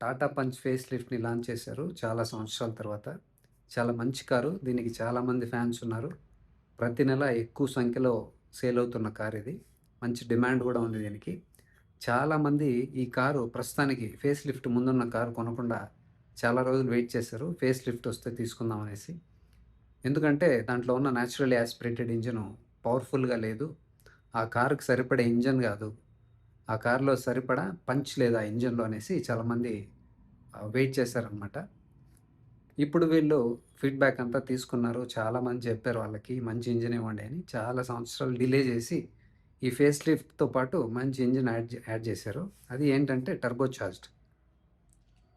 Tata punch face లిఫ్ట్‌ని launch చేశారు చాలా సంవత్సరాల తర్వాత. చాలా మంచి కారు. దీనికి చాలామంది ఫ్యాన్స్ ఉన్నారు. ప్రతి నెల ఎక్కువ సంఖ్యలో సేల్ అవుతున్న కార్ ఇది. మంచి డిమాండ్ గూడా ఉంది దీనికి. చాలామంది ఈ కారు ప్రస్తుతానికి ఫేస్ లిఫ్ట్ ముందున్న కారు కొనకుండా చాలా రోజులు వెయిట్ చేశారు. ఫేస్ లిఫ్ట్ వస్తే తీసుకుందాం అనేసి. ఎందుకంటే దాంట్లో ఉన్న నేచురల్లీ యాస్పిరేటెడ్ ఇంజిను పవర్‌ఫుల్‌గా లేదు. ఆ కారుకి సరిపడే ఇంజిన్ గాదు. ఆ కారులో సరిపడా పంచ్ లేదు ఆ ఇంజిన్‌లో అనేసి చాలామంది వెయిట్ చేశారనమాట. ఇప్పుడు వీళ్ళు ఫీడ్‌బ్యాక్ అంతా తీసుకున్నారు. చాలామంది చెప్పారు వాళ్ళకి మంచి ఇంజిన్ ఇవ్వండి అని. చాలా సంవత్సరాలు డిలే చేసి ఈ ఫేస్ లిఫ్ట్‌తో పాటు మంచి ఇంజిన్ యాడ్ చేశారు. అది ఏంటంటే టర్బో చార్జ్డ్.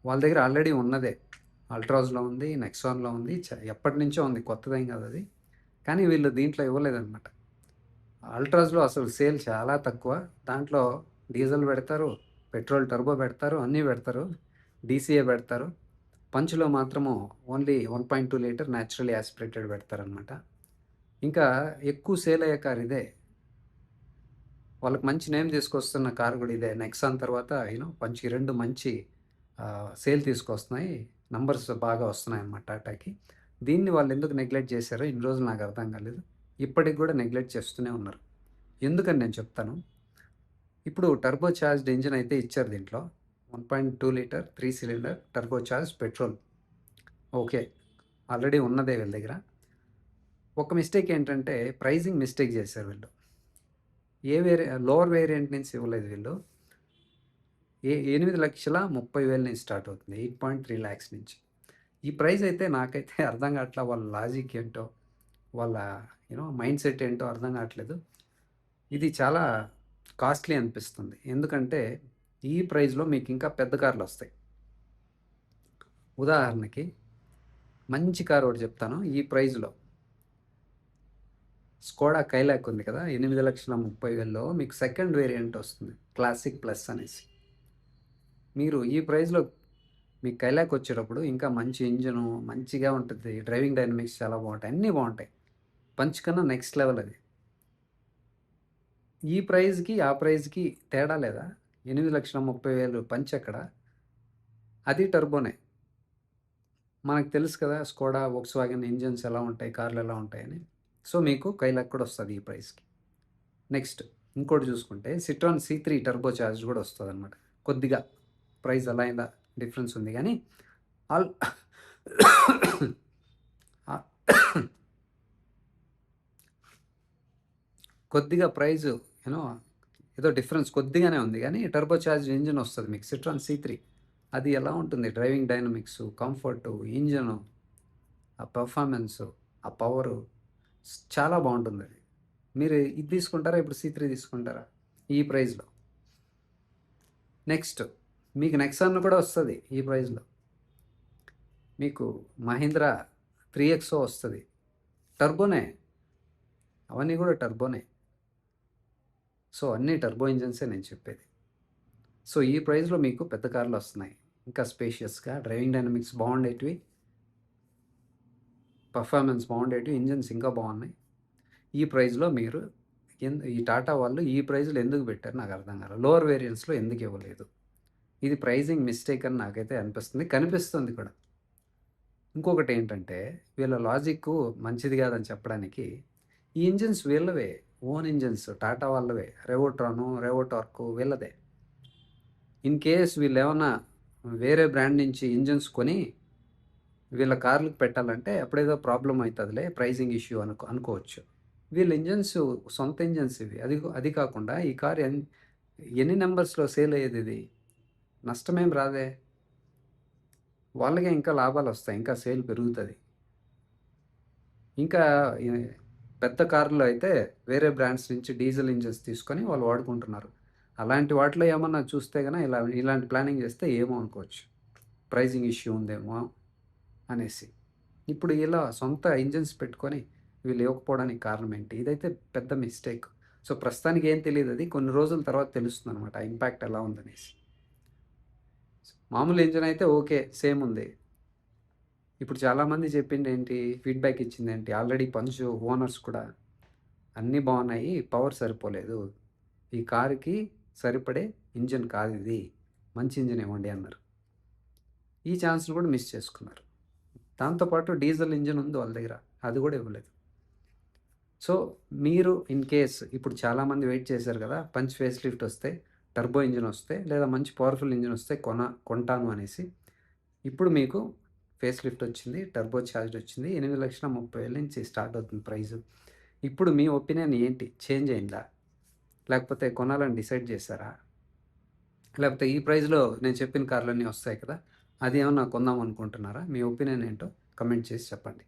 వాళ్ళ దగ్గర ఆల్రెడీ ఉన్నదే. అల్ట్రాస్‌లో ఉంది, నెక్సాన్‌లో ఉంది. ఎప్పటినుంచో ఉంది. కొత్తదేం కాదది. కానీ వీళ్ళు దీంట్లో ఇవ్వలేదనమాట. అల్ట్రాస్‌లో అసలు సేల్ చాలా తక్కువ. దాంట్లో డీజిల్ పెడతారు, పెట్రోల్ టర్బో పెడతారు, అన్నీ పెడతారు. డీసీఏ పెడతారు. పంచ్‌లో మాత్రము ఓన్లీ 1.2 లీటర్ నేచురల్లీ యాస్పిరేటెడ్ పెడతారనమాట. ఇంకా ఎక్కువ సేల్ అయ్యే కార్ ఇదే. వాళ్ళకి మంచి నేమ్ తీసుకొస్తున్న కార్ కూడా ఇదే. నెక్సాన్ తర్వాత పంచ్ ఈ 2 మంచి సేల్ తీసుకొస్తున్నాయి. నంబర్స్ బాగా వస్తున్నాయన్నమాట టాటాకి. దీన్ని వాళ్ళెందుకు నెగ్లెక్ట్ చేశారో ఇన్ని రోజులు నాకు అర్థం కాలేదు. ఇప్పటికి కూడా నెగ్లెక్ట్ చేస్తూనే ఉన్నారు. ఎందుకని నేను చెప్తాను. ఇప్పుడు టర్బో చార్జ్డ్ ఇంజిన్ అయితే ఇచ్చారు దీంట్లో. 1.2 litre 3 cylinder turbo charged petrol. Okay. Already ఉన్నదే వీళ్ళ దగ్గర. ఒక మిస్టేక్ ఏంటంటే ప్రైజింగ్ మిస్టేక్ చేశారు వీళ్ళు. లోవర్ వేరియంట్ నుంచి ఇవ్వలేదు వీళ్ళు. 8,30,30,000 నుంచి స్టార్ట్ అవుతుంది. 8.3 లాక్స్ నుంచి. ఈ ప్రైస్ అయితే నాకైతే అర్థం కావట్లా. వాళ్ళ లాజిక్ ఏంటో, వాళ్ళ మైండ్ సెట్ ఏంటో అర్థం కావట్లేదు. ఇది చాలా కాస్ట్‌లీ అనిపిస్తుంది. ఎందుకంటే ఈ ప్రైస్‌లో మీకు ఇంకా పెద్ద కార్‌లొస్తాయి. ఉదాహరణకి మంచి కార్ ఒకటి చెప్తాను. ఈ ప్రైస్‌లో స్కోడా కైలాక్ ఉంది కదా! 8,30,30,000లో మీకు సెకండ్ వేరియంట్ వస్తుంది. క్లాసిక్ ప్లస్ అనేసి. మీరు ఈ ప్రైస్‌లో మీకు కైలాక్ వచ్చేటప్పుడు ఇంకా మంచి ఇంజిను, మంచిగా ఉంటది. డ్రైవింగ్ డైనమిక్స్ చాలా బావుంటాయి. అన్నీ బావుంటాయి. పంచ్ కన్నా నెక్స్ట్ లెవెల్ అది. ఈ ప్రైస్‌కి, ఆ ప్రైస్‌కి తేడా లేదా? 8,30,30,000 పంచ్ ఎక్కడ? అది టర్బోనే. మనకు తెలుసు కదా! స్కోడా, వోక్స్‌వాగన్ ఇంజిన్స్ ఎలా ఉంటాయి, కార్లు ఎలా ఉంటాయని. సో, మీకు కైలాక్ కూడా వస్తది ఈ ప్రైస్‌కి. నెక్స్ట్ ఇంకోటి చూసుకుంటే సిట్రాన్ C3 టర్బో చార్జ్డ్ కూడా వస్తదనమాట. కొద్దిగా ప్రైస్ అలా ఇలా డిఫరెన్స్ ఉంది గానీ ఆల్ ఆహ్, కొద్దిగా ప్రైజు ఏదో డిఫరెన్స్ కొద్దిగానే ఉంది గానీ టర్బో చార్జ్డ్ ఇంజిన్ వస్తది మీకు సిట్రాన్ C3. అది ఎలా ఉంటుంది డ్రైవింగ్ డైనమిక్సు, కంఫర్టు, ఇంజిను, ఆ పెర్ఫార్మెన్సు, ఆ పవరు చాలా బావుంటుందది. మీరు ఇది తీసుకుంటారా? ఇప్పుడు C3 తీసుకుంటారా? ఈ ప్రైస్‌లో. నెక్స్ట్ మీకు నెక్సాన్ కూడా వస్తది ఈ ప్రైస్‌లో. మీకు మహీంద్రా 3 వస్తది. టర్బోనే. అవన్నీ గూడా టర్బోనే. సో, అన్నీ టర్బో ఇంజిన్సే నేను చెప్పేది. సో, ఈ ప్రైస్‌లో మీకు పెద్ద కార్‌లొస్తున్నాయి. ఇంకా స్పేషియస్‌గా డ్రైవింగ్ డైనమిక్స్ బావుండేటివి, పెర్ఫార్మెన్స్ బావుండేటివి, ఇంజిన్స్ ఇంకా బావున్నాయి. ఈ ప్రైస్‌లో మీరు ఈ టాటా వాళ్ళు ఈ ప్రైస్‌లో ఎందుకు పెట్టారో నాకర్థం కాలా. లోవర్ వేరియంట్స్‌లో ఎందుకు ఇవ్వలేదు? ఇది ప్రైజింగ్ మిస్టేక్ అని నాకైతే అనిపిస్తుంది. కనిపిస్తుంది కూడా. ఇంకొకటేంటంటే వీళ్ళ లాజిక్కు మంచిది కాదని చెప్పడానికి ఈ ఇంజిన్స్ వీళ్ళవే. ఓన్ ఇంజిన్స్ టాటా వాళ్ళవే. రెవోట్రాను, రెవోటార్కు వీళ్ళదే. ఇన్ కేస్ వీళ్ళేమన్నా వేరే బ్రాండ్ నుంచి ఇంజిన్స్ కొని వీళ్ళ కార్‌లకి పెట్టాలంటే అప్పుడేదో ప్రాబ్లమ్ అయితదిలే. ప్రైజింగ్ ఇష్యూ అనుకోవచ్చు. వీళ్ళ ఇంజిన్స్ సొంత ఇంజిన్స్ ఇవి. అది కాకుండా ఈ కార్ ఎన్ని నంబర్స్‌లో సేల్ అయ్యేదిది? నష్టమేం రాదే. వాళ్ళకే ఇంకా లాభాలొస్తాయి. ఇంకా సేల్ పెరుగుతది. ఇంకా ఈ పెద్ద కార్‌లో అయితే వేరే బ్రాండ్స్ నుంచి డీజిల్ ఇంజిన్స్ తీసుకొని వాళ్ళు వాడుకుంటున్నారు. అలాంటి వాటిలో ఏమన్నా చూస్తే ఇలాంటి ప్లానింగ్ చేస్తే ఏమో అనుకోవచ్చు. ప్రైజింగ్ ఇష్యూ ఉందేమో అనేసి. ఇప్పుడు ఇలా సొంత ఇంజిన్స్ పెట్టుకొని వీళ్ళు ఇవ్వకపోవడానికి కారణం ఏంటి? ఇదైతే పెద్ద మిస్టేక్. సో, ప్రస్తుతానికి ఏం తెలీదది. కొన్ని రోజుల తర్వాత తెలుస్తుందనమాట. ఆ ఇంపాక్ట్ ఎలా ఉందనేసి. మామూలు ఇంజిన్ అయితే ఓకే. సేమ్ ఉంది. ఇప్పుడు చాలామంది చెప్పిందేంటి? ఫీడ్‌బ్యాక్ ఇచ్చిందేంటి? ఆల్రెడీ పంచ్ ఓనర్స్ కూడా అన్నీ బావున్నాయి. పవర్ సరిపోలేదు. ఈ కారుకి సరిపడే ఇంజిన్ కాదిది. మంచి ఇంజిన్ ఇవ్వండి అన్నారు. ఈ ఛాన్స్‌ని కూడా మిస్ చేసుకున్నారు. దాంతో పాటు డీజిల్ ఇంజిన్ ఉంది వాళ్ళ దగ్గర. అది కూడా ఇవ్వలేదు. సో, మీరు ఇన్ కేస్ ఇప్పుడు చాలామంది వెయిట్ చేశారు కదా! పంచ్ ఫేస్ లిఫ్ట్ వస్తే, టర్బో ఇంజిన్ వస్తే, లేదా మంచి పవర్‌ఫుల్ ఇంజిన్ వస్తే కొంటాను అనేసి. ఇప్పుడు మీకు ఫేస్ లిఫ్ట్ వచ్చింది. టర్బో చార్జ్డ్ వచ్చింది. 8,30,000 నుంచి స్టార్ట్ అవుతుంది ప్రైసు. ఇప్పుడు మీ ఒపీనియన్ ఏంటి? చేంజ్ అయిందా? లేకపోతే కొనాలని డిసైడ్ చేశారా? లేకపోతే ఈ ప్రైస్‌లో నేను చెప్పిన కార్‌లన్నీ వస్తాయి కదా! అది ఏమన్నా కొందాం అనుకుంటున్నారా? మీ ఒపీనియన్ ఏంటో కామెంట్ చేసి చెప్పండి.